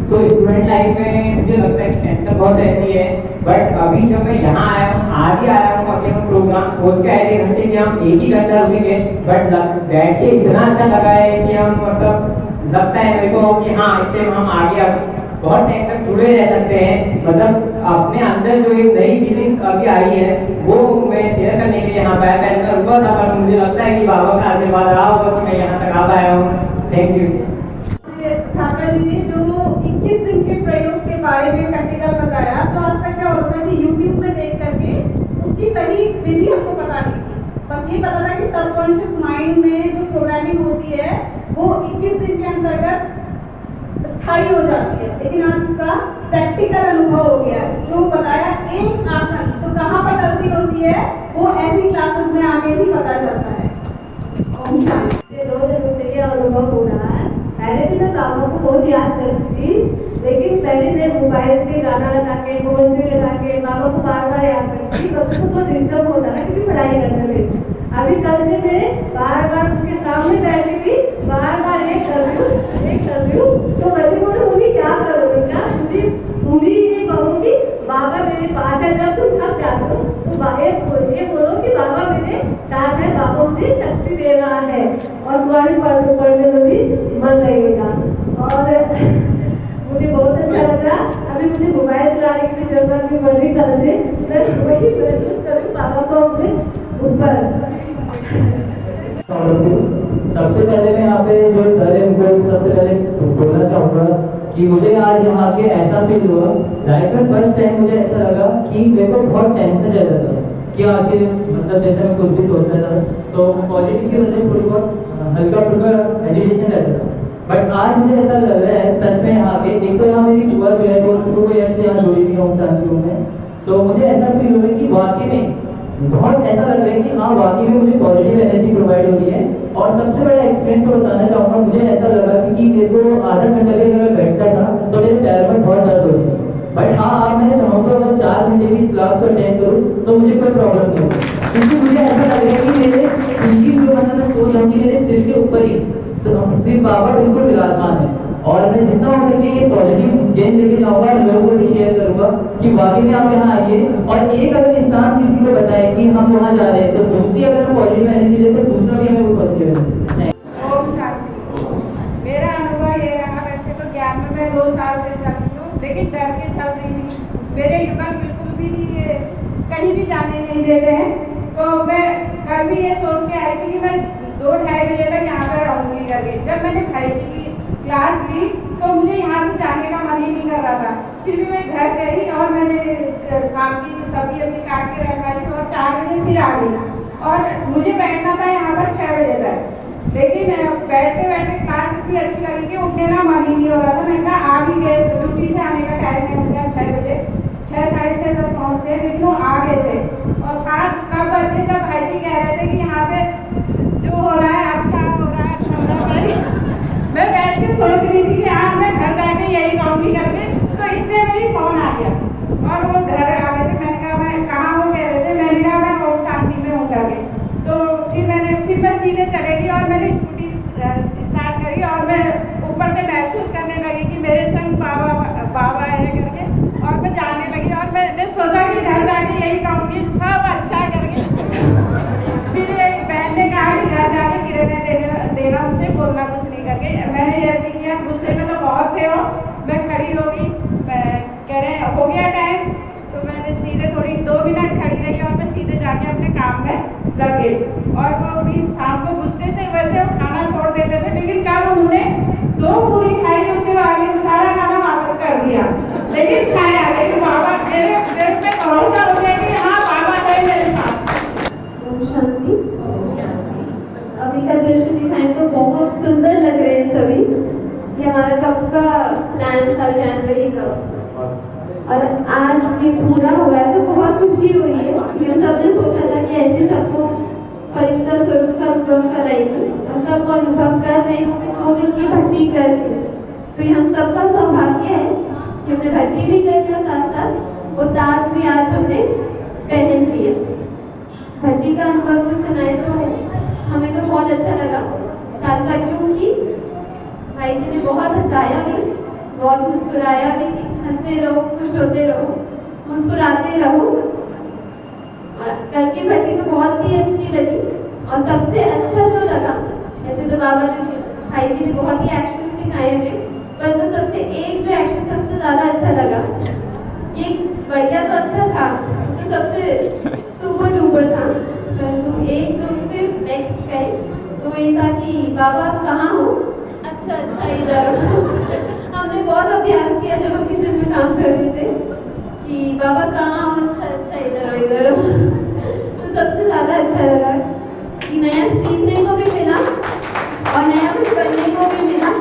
तो student life में मुझे लगता है कि टेंशन बहुत रहती है, बट अभी जब मैं यहाँ आया हूँ, आज ही आया हूँ, अपने प्रोग्राम सोच के आए थे घर से कि हम एक ही घंटा रुकेंगे, बट बैठ के इतना अच्छा लगा है कि हम मतलब लगता है मेरे को कि हाँ इससे हम आगे बहुत टाइम तक जुड़े रह सकते हैं। मतलब अपने अंदर जो एक नई फीलिंग्स अभी आई है वो मैं शेयर करने के लिए यहाँ पे बैठकर रुका था, पर मुझे लगता है कि बाबा का आशीर्वाद रहा होगा कि मैं यहाँ तक आ पाया हूँ। Thank you. छात्रा जी ने जो 21 दिन के प्रयोग के बारे में प्रैक्टिकल बताया, तो आज तक क्या होता है कि YouTube में देख करके उसकी सही विधि हमको पता नहीं थी। बस ये पता था कि सबकॉन्शियस माइंड में जो प्रोग्रामिंग होती है वो 21 दिन के अंतर्गत स्थायी हो जाती है, लेकिन आज उसका प्रैक्टिकल अनुभव हो गया है। जो बताया एक आसन तो कहाँ पर गलती होती है वो ऐसी क्लासेस में आगे ही पता चलता है। ओम शांति। 2 दिनों से ये अनुभव हो रहा है। पहले भी मैं बाबा को बहुत याद करती थी, लेकिन पहले मैं मोबाइल से गाना लगा के फोन से लगा के बाबा को बार बार याद करती थी। बच्चों को तो डिस्टर्ब होता है क्योंकि पढ़ाई करने में। अभी कल से मैं बार बार उनके सामने बैठी थी, बार बार एक कर रही हूँ। तो बच्चे बोले मम्मी क्या करोगे, क्या मम्मी ये कहूँगी बाबा मेरे पास है, जब तुम थक जाते हो तो ये बोलो कि बाबा मेरे साथ है, बाबा मुझे शक्ति दे रहा है और तुम्हारे पढ़ने में भी मन लगेगा। और मुझे बहुत अच्छा लग रहा। अभी मुझे मोबाइल चलाने की भी जरूरत नहीं पड़ रही। कल से मैं वही महसूस करूँ बाबा को अपने ऊपर। सबसे पहले मैं यहाँ पे जो सर है उनको सबसे पहले बोलना चाहूँगा कि मुझे आज यहाँ के ऐसा फील हुआ, लाइफ में फर्स्ट टाइम मुझे ऐसा लगा कि मेरे को बहुत टेंशन रहता था कि आखिर मतलब जैसे मैं कुछ भी सोचता था तो पॉजिटिव की वजह थोड़ी बहुत हल्का फुल्का एजिटेशन रहता था। बट आज मुझे ऐसा लग रहा है सच में यहाँ पे एक तो यहाँ मेरी बुआ जो है वो 2 ईयर से यहाँ जुड़ी थी ओम शांति ओम में। तो मुझे ऐसा फील हो रहा है कि वाकई में बहुत ऐसा लग रहा है कि हाँ वाकई में मुझे पॉजिटिव एनर्जी प्रोवाइड हो रही है। और सबसे बड़ा एक्सपीरियंस को बताना चाहूँगा, मुझे ऐसा लगा कि मेरे को आधा घंटा भी अगर मैं बैठता था तो मेरे पैर में बहुत दर्द होती है। बट हाँ आप मैं चाहूँ तो अगर 4 घंटे भी इस क्लास को अटेंड करूँ तो मुझे कोई प्रॉब्लम नहीं होगी, क्योंकि मुझे ऐसा लग रहा है कि मेरे उनकी जो मतलब मैं सोच रहा हूँ कि मेरे सिर के ऊपर ही सिर्फ बाबा बिल्कुल विराजमान है। और मैं जितना हो सके ये पॉजिटिव गेन लेके जाऊँगा, लोगों को भी शेयर करूँगा कि वाकई में आप यहाँ आइए। और एक अगर इंसान किसी को बताए कि हम वहाँ जा रहे हैं तो दूसरी अगर हम पॉजिटिव एनर्जी ले तो दूसरा भी हमें वो पॉजिटिव एनर्जी। ओम शांति। मेरा अनुभव ये रहा, वैसे तो ज्ञान में मैं 2 साल से चल रही हूँ, लेकिन डर के चल रही थी। मेरे युगल बिल्कुल भी नहीं कहीं भी जाने नहीं देते हैं। तो मैं कल भी ये सोच के आई थी कि मैं 2-2:30 बजे तक यहाँ पर रहूँगी करके। जब मैंने 5 की क्लास ली तो मुझे यहाँ से जाने का मन ही नहीं कर रहा था। फिर भी मैं घर गई और मैंने शाम की सब्जी अभी काट के रखाई और 4 बजे फिर आ गई। और मुझे बैठना था यहाँ पर 6 बजे तक, लेकिन बैठते बैठते क्लास इतनी अच्छी लगी कि उठने का मन ही नहीं हो रहा था। मैंने कहा आ भी गए, ड्यूटी से आने का टाइम है उनका 6 बजे, 6-6:30 तक पहुँचते, लेकिन वो आ गए थे। और 7 कब बजे जब भाई जी कह रहे थे कि यहाँ पे जो हो रहा है अच्छा हो रहा है, अच्छा हो रहा है, मैं बैठ के सोच रही थी कि आज मैं घर जाके यही कहूँगी करके। तो इतने में ही फोन आ गया और वो घर आ गए थे। मैंने कहा मैं कहाँ हो कह रहे थे, मैंने कहा मैं ओम शांति में हूँ करके। तो फिर मैं सीधे चलेगी और मैंने स्कूटी स्टार्ट करी और मैं ऊपर से महसूस करने लगी कि मेरे संग बाबा है करके। और मैं जाने लगी और मैंने सोचा कि घर जाके यही कहूँगी सब अच्छा है करके। फिर एक बहन ने कहा कि घर जाके किरणें देना मुझे, बोलना कुछ नहीं करके। मैंने जैसे किया, गुस्से में तो बहुत थे वो। मैं खड़ी हो गई, कह रहे हो गया टाइम, तो मैंने सीधे थोड़ी 2 मिनट खड़ी रही और मैं सीधे जाके अपने काम में लग गई। और वो भी शाम को गुस्से से वैसे वो खाना छोड़ देते थे, लेकिन कल उन्होंने 2 पूरी खाई, उसके बाद सारा खाना वापस कर दिया, लेकिन खाया। लेकिन बाबा मेरे पे भरोसा हो गया कि हाँ बाबा है मेरे साथ। ओम शांति। अभी का दृश्य दिखाएं तो बहुत सुंदर लग रहे हैं सभी। ये हमारा कब का प्लान था, जनवरी का, और आज ये पूरा हुआ है तो बहुत खुशी हुई है। हम सबने सोचा था कि ऐसे सबको फरिश्ता स्वरूप का अनुभव कराएंगे और सबको अनुभव कर रहे हैं 2 दिन की भक्ति करके। तो ये हम सबका सौभाग्य है कि हमने भक्ति भी कर लिया, साथ साथ वो ताज भी का अनुभव को सुनाए तो हमें तो बहुत अच्छा लगा। साथ साथ क्योंकि भाई जी ने बहुत हंसाया भी, बहुत मुस्कुराया भी कि हंसते रहो, खुश होते रहो, मुस्कुराते रहो। और कल की भट्टी तो बहुत ही अच्छी लगी। और सबसे अच्छा जो लगा, ऐसे तो बाबा ने भाई जी ने बहुत ही एक्शन सिखाए हमें, पर तो सबसे एक जो एक्शन सबसे ज़्यादा अच्छा लगा, ये बढ़िया तो अच्छा था, तो सबसे सुपर डुपर था, परंतु एक जो उससे नेक्स्ट गए तो ये था कि बाबा आप कहाँ हो? अच्छा अच्छा इधर हो। हमने बहुत अभ्यास किया जब हम किचन में काम कर रहे थे कि बाबा कहाँ हो? अच्छा अच्छा इधर हो। तो सबसे ज़्यादा अच्छा लगा कि नया सीखने को भी मिला और नया कुछ करने को भी मिला,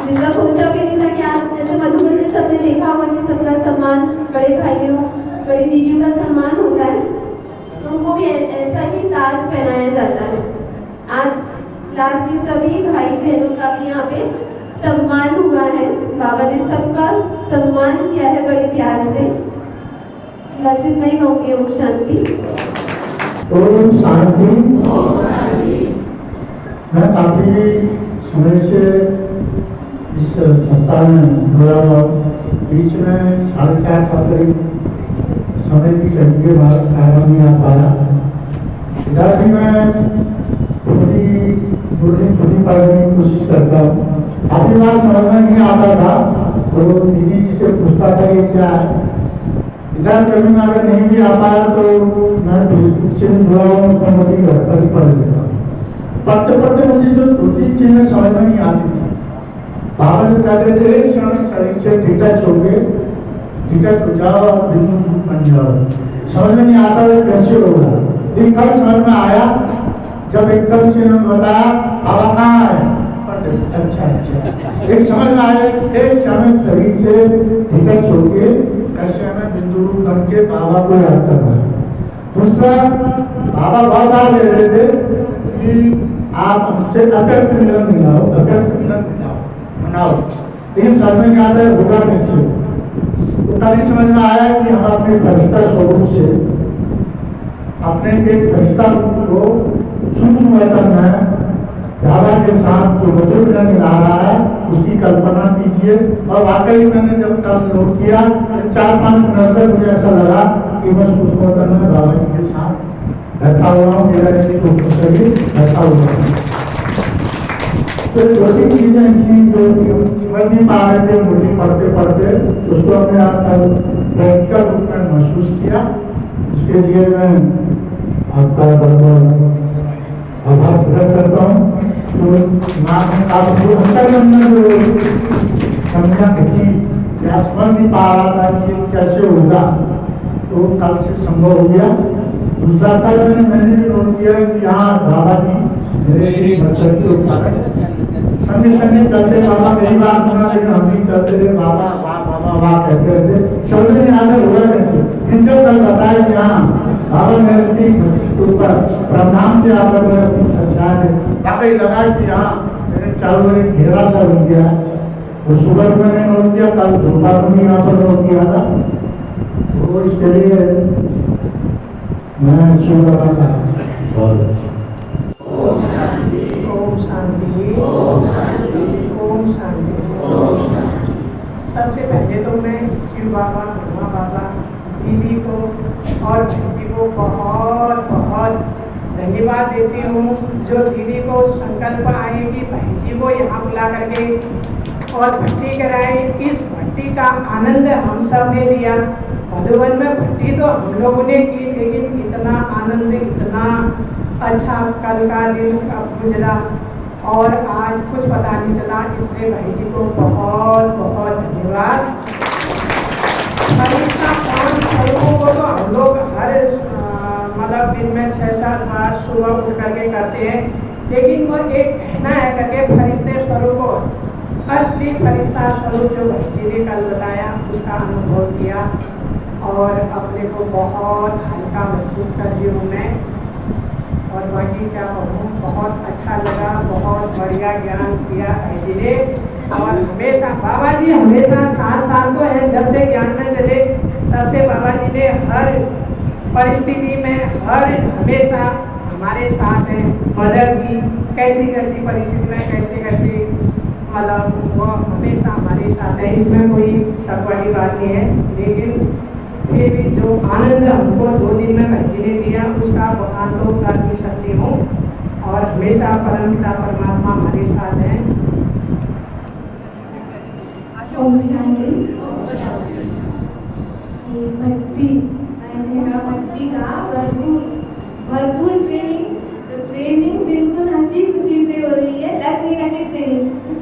जिसका सोचा भी नहीं था कि आप जैसे मधुबन में सबने देखा होगा कि सबका सम्मान, बड़े भाइयों बड़ी दीदियों का सम्मान होता है, तो उनको भी ऐसा ही ताज पहनाया जाता है। आज क्लास की सभी भाई बहनों का भी यहाँ पे सम्मान हुआ है, बाबा ने सबका सम्मान किया है बड़े प्यार से। बस इतना ही कहूँगी। ओम शांति। ओम शांति। मैं काफी समय से इस संस्था में जुड़ा हुआ, बीच में 4.5 साल करीब समय की कमी के बाद आराम नहीं आ पाया। इधर भी मैं खुद ही पढ़ने की कोशिश करता हूँ। काफी बार समझ में नहीं आता था तो दीदी जी से पूछता था ये क्या है। इधर कभी मैं अगर नहीं भी आ पाया तो मैं फेसबुक से जुड़ा हुआ, उसमें मुझे घर पर ही पढ़ लेता। पढ़ते पढ़ते मुझे जो 2-3 चीजें समझ में नहीं आती थी। बाबा जो कहते थे शरीर से डिटैच हो जाओ और बिल्कुल बन जाओ। समझ में नहीं आता वो कैसे होगा, लेकिन कल समझ में आया जब एकदम से उन्होंने बताया बाबा कहाँ है। अच्छा एक समझ में आया कि एक समय शरीर से डिटैच होके कैसे हमें बिंदु रूप बन के बाबा को याद करना है। दूसरा, बाबा बहुत बार ले रहे थे कि आप हमसे अकर्त मिलन मनाओ, लेकिन समझ में आता है होगा कैसे। तो कल समझ में आया कि हम अपने फरिश्ता स्वरूप से अपने एक फरिश्ता रूप को सूक्ष्म वतन में बाबा के साथ जो मधुर मिलन मिला रहा है उसकी कल्पना कीजिए। और वाकई मैंने जब कल नोट किया 4-5 मिनट तक मुझे ऐसा लगा कि मैं सूक्ष्म वतन में बाबा जी के साथ बैठा हुआ हूँ, मेरा सूक्ष्म शरीर बैठा हुआ है। तो 2-3 चीजें ऐसी जो समझ नहीं पा रहे थे मुझे पढ़ते उसको हमने कल प्रैक्टिकल रूप में महसूस किया। इसके लिए मैं आपका बहुत आभार प्रकट करता हूँ। तो आपको अंतर्मन में जो समझा थी या समझ नहीं पा रहा था कि ये कैसे होगा, तो कल से संभव हो गया। दूसरा था मैंने भी नोट किया कि यहाँ बाबा जी संगे चलते, बाबा मेरी बात सुना लेकिन हम भी चलते रहे, बाबा वाह वाह कहते रहते। समझ में नहीं आता होगा कैसे, फिर जब कल बताया कि हाँ बाबा मेरे ठीक ऊपर प्रधान से आप चर्चा है, वाकई लगा कि हाँ मेरे चारों ओर एक घेरा सा बन गया। तो सुबह मैंने नोट किया, कल दोपहर में यहाँ पर नोट किया था। तो इसके लिए मैं शुभ करता बहुत अच्छा। ओम शांति। ओम शांति। ओम शांति। सबसे पहले तो मैं शिव बाबा, ब्रह्मा बाबा, दीदी को और भाई को बहुत बहुत धन्यवाद देती हूँ, जो दीदी को संकल्प आए कि भाई जी को यहाँ बुला करके और भट्टी कराए। इस भट्टी का आनंद हम सब ने लिया। मधुबन में भट्टी तो हम लोगों ने की, लेकिन इतना आनंद, इतना अच्छा कल का दिन गुजरा और आज कुछ पता नहीं चला। इसलिए भाई जी को बहुत बहुत धन्यवाद। फरिश्ता 5 स्वरूपों को तो हम लोग हर मतलब दिन में 6-7 बार सुबह उठ करके करते हैं, लेकिन वो एक कहना है करके फरिश्ते स्वरूप, असली फरिश्ता स्वरूप जो भाई जी ने कल बताया उसका अनुभव किया और अपने को बहुत हल्का महसूस कर रही हूँ मैं। और बाकी क्या कहूँ, बहुत अच्छा लगा, बहुत बढ़िया ज्ञान दिया भाई जी ने। और हमेशा बाबा जी हमेशा 7 साल को है जब से ज्ञान में चले, तब से बाबा जी ने हर परिस्थिति में हमेशा हमारे साथ है। मदर भी कैसी कैसी परिस्थिति में कैसे मतलब वो हमेशा हमारे साथ है, इसमें कोई शक वाली बात नहीं है। लेकिन फिर भी जो आनंद हमको 2 दिन में बहन जी ने दिया उसका बखान तो कर नहीं सकती हूँ। और हमेशा परम पिता परमात्मा हमारे साथ है। ओम शांति। भक्ति भक्ति का भरपूर ट्रेनिंग, तो ट्रेनिंग बिल्कुल हंसी खुशी से हो रही है, लग नहीं रहा कि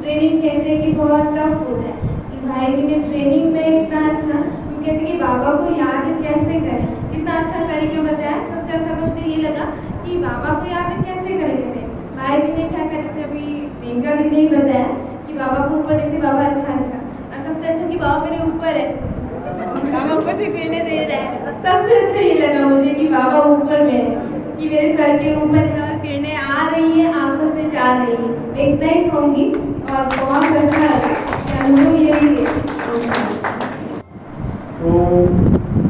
ट्रेनिंग कहते हैं कि बहुत टफ होता है। कि भाई जी ने ट्रेनिंग में इतना अच्छा कहते हैं कि बाबा को याद कैसे करें, इतना अच्छा तरीका बताया। सबसे अच्छा तो मुझे ये लगा कि बाबा को याद कैसे करेंगे। भाई जी ने क्या कहा, जैसे अभी रिंका जी ने ही बताया कि बाबा को ऊपर देखते बाबा अच्छा और सबसे अच्छा कि बाबा मेरे ऊपर है, बाबा ऊपर से किरणें दे रहा है। सबसे अच्छा ये लगा मुझे कि बाबा ऊपर में है, कि मेरे सर के ऊपर है और किरणें आ रही है, आंखों से जा रही है। मैं इतना ही कहूँगी और बहुत अच्छा लगा, अनुभव यही है। तो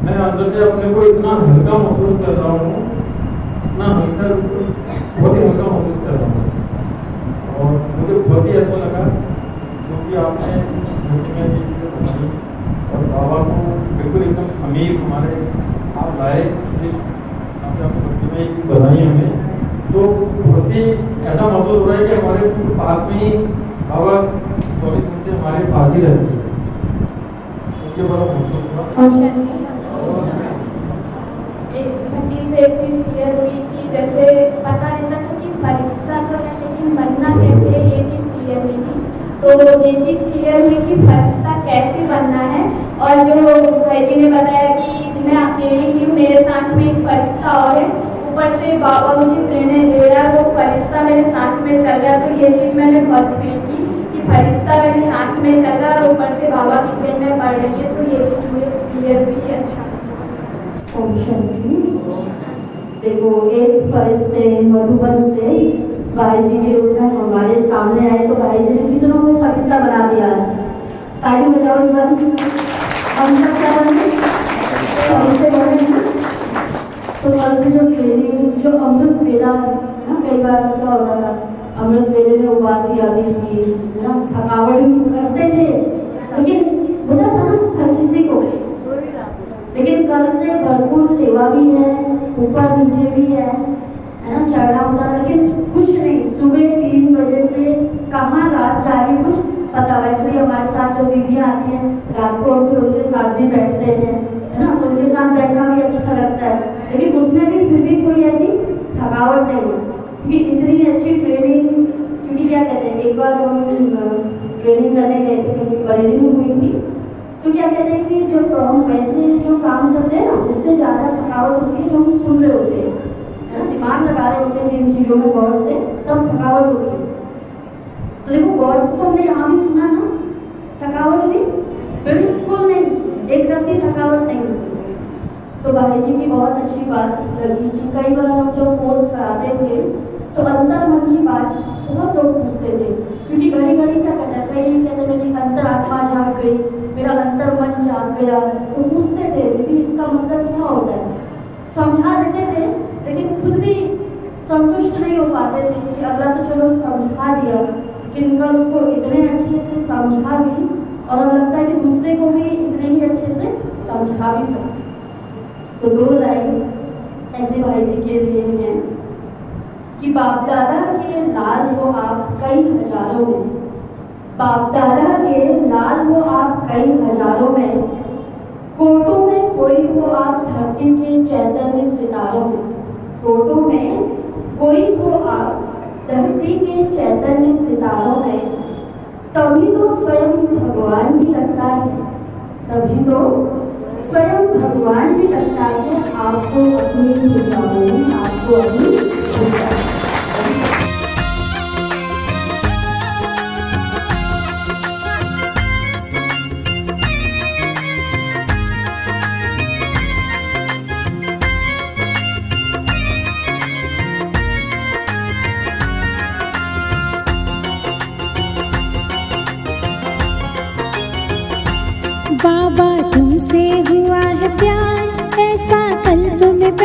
मैं अंदर से अपने को इतना हल्का महसूस कर रहा हूँ, इतना हल्का, बहुत ही हल्का महसूस कर रहा हूँ। और मुझे बहुत ही अच्छा लगा क्योंकि आपने बताई और बाबा को बिल्कुल एकदम समीप हमारे आप लाए, जिस भक्ति में एक बताई हमें, तो बहुत ही ऐसा महसूस हो रहा है कि हमारे पास में ही बाबा 24 घंटे हमारे पास ही रहते हैं। ये बड़ा महसूस हुआ। इस भक्ति से एक चीज़ क्लियर हुई कि जैसे पता रहता था कि फरिश्ता तो है लेकिन बनना कैसे है, ये चीज़ क्लियर हुई थी। तो ये चीज़ क्लियर हुई कि फरिश्ता कैसे बनना है। और जो भाई जी ने बताया कि मैं अकेली नहीं हूँ, मेरे साथ में एक फरिश्ता और है, ऊपर से बाबा मुझे प्रेरणा दे रहा है, वो फरिश्ता मेरे साथ में चल रहा है। तो ये चीज़ मैंने बहुत फील की कि फरिश्ता मेरे साथ में चल रहा है और ऊपर से बाबा की प्रेरणा बढ़ रही है। तो ये चीज़ मुझे क्लियर हुई है। अच्छा। ओम शांति। देखो, एक फरिश्ते मधुबन से भाई जी के रूप में हमारे सामने आए, तो भाई जी ने कितनों को फरिश्ता बना दिया। ताली बजाओ इस बार। हम सब क्या बने? फरिश्ते बने। तो कल से जो ट्रेनिंग, जो अमृत वेला ना, कई बार क्या होता था, अमृत वेले में उबासी आती थी ना, थकावट भी करते थे, लेकिन होता था ना हर किसी को। लेकिन कल से भरपूर सेवा भी है, ऊपर नीचे भी है ना, चढ़ना होता है। लेकिन कुछ नहीं, सुबह 3 बजे से कहाँ रात जा रही कुछ पता। वैसे भी हमारे साथ जो दीदियाँ आती हैं रात को उनके साथ भी बैठते हैं, है ना, तो उनके साथ बैठना भी अच्छा लगता है। लेकिन उसमें भी फिर भी कोई ऐसी थकावट नहीं है, क्योंकि इतनी अच्छी ट्रेनिंग। क्योंकि क्या कहते हैं, एक बार हम ट्रेनिंग करने गए थे, क्योंकि बरेली में हुई थी, तो क्या कहते हैं कि जब हम वैसे जो काम करते हैं ना, उससे ज़्यादा थकावट होती है जो हम सुन रहे होते हैं, है ना, दिमाग लगा रहे होते हैं जिन चीज़ों में गौर से, तब थकावट होती है। तो देखो, गौर से तो हमने यहाँ भी सुना ना, थकावट भी बिल्कुल नहीं, एक रत्ती थकावट नहीं होती। तो भाई जी की बहुत अच्छी बात लगी कि कई बार हम जो कोर्स कराते थे तो अंतर मन की बात बहुत लोग पूछते थे, क्योंकि घड़ी घड़ी क्या कहता है, कई कहते मेरी अंतर आत्मा जाग गई, मेरा अंतर मन जाग गया। तो पूछते थे दीदी इसका मतलब क्या होता है, समझा देते थे, लेकिन खुद भी संतुष्ट नहीं हो पाते थे कि अगला तो चलो समझा दिया, लेकिन कल उसको इतने अच्छे से समझा भी, और अब लगता है कि दूसरे को भी इतने ही अच्छे से समझा भी सकते। तो 2 लाइन ऐसे भाई जी के लिए हैं कि बाप दादा के लाल हो आप कई हजारों में, बाप दादा के लाल हो आप कई हजारों में, कोटों में कोई हो आप धरती के चैतन्य सितारों में, कोटों में कोई हो आप धरती के चैतन्य सितारों में। तभी तो स्वयं भगवान भी लगता है, तभी तो स्वयं भगवान भी लगता है आपको अपनी दुनियाओं में, आपको अपनी बाबा तुमसे हुआ है प्यार, ऐसा कल्ब में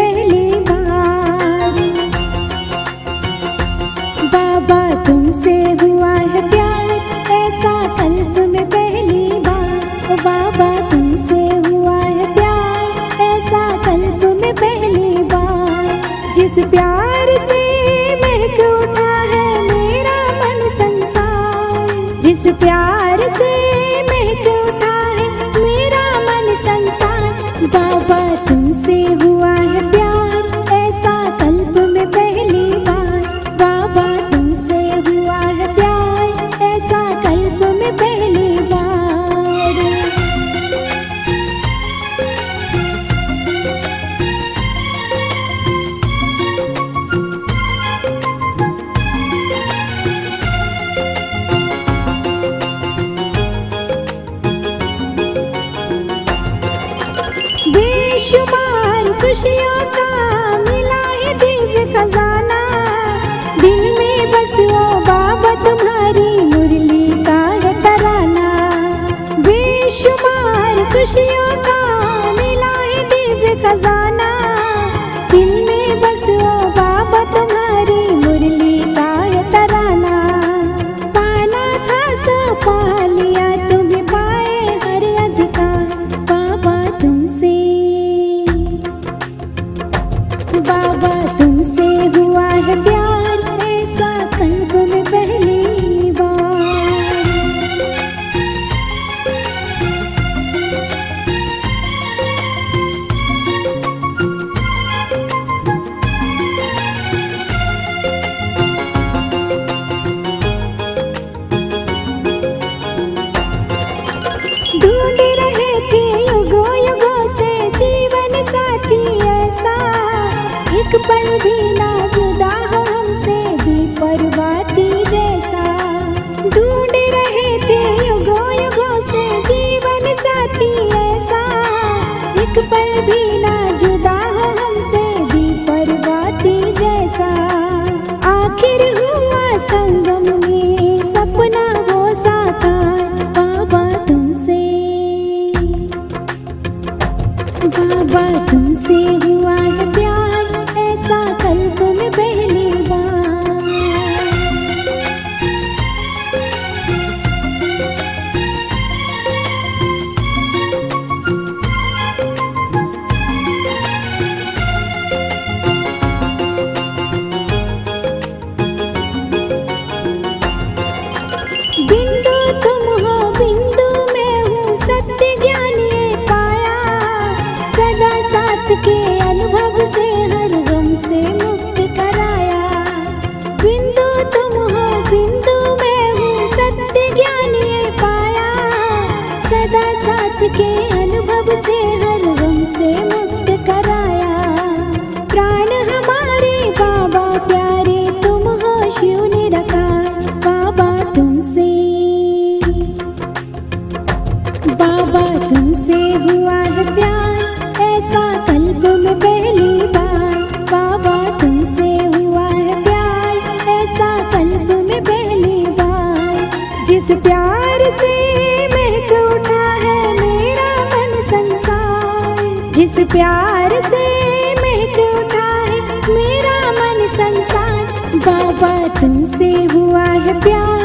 बेशुमार खुशियों का मिला है दिव्य खजाना, दिल में बस वो बाबा तुम्हारी मुरली का है तराना। बेशुमार खुशियों का मिला है दिव्य खजाना, दिल में बस वो बाबा तुम्हारी मुरली का है तराना। पाना था सो पा लिया, तुम्हें पाए हर अधिकार बाबा तुमसे। बाबा तुमसे हुआ है प्यार, ऐसा कल्ब में पहली बार। ढूंढ रहे थे युगों युगों से जीवन साथी ऐसा, एक पल भी ना जुदा हो हमसे दीपरवाती जैसा। ढूंढ रहे थे युगों युगों से जीवन साथी ऐसा, एक पल भी ना जुदा हो हमसे दीपरवाती जैसा। आखिर हुआ संगम में सपना वो साकार बाबा तुमसे। बाबा तुमसे हुआ है प्यार, ऐसा कल्ब में पहली बार। बिंदु तुम हो बिंदु मैं हूँ, सत्य ज्ञान ये पाया। सदा साथ के अनुभव से हर गम से मुक्त कराया। बिंदु तुम हो बिंदु मैं हूँ, सत्य ज्ञान ये पाया। सदा साथ के अनुभव से हर गम से मुक्त कराया। प्राण हमारे बाबा प्यारे, तुम हो शिव निराकार बाबा तुमसे। बाबा तुमसे हुआ है प्यार, ऐसा कल्ब में पहली बार। बाबा तुमसे हुआ है प्यार, ऐसा कल्ब में पहली बार। जिस प्यार से महक उठा है मेरा मन संसार, जिस प्यार से महक उठा है मेरा मन संसार। बाबा तुमसे हुआ है प्यार,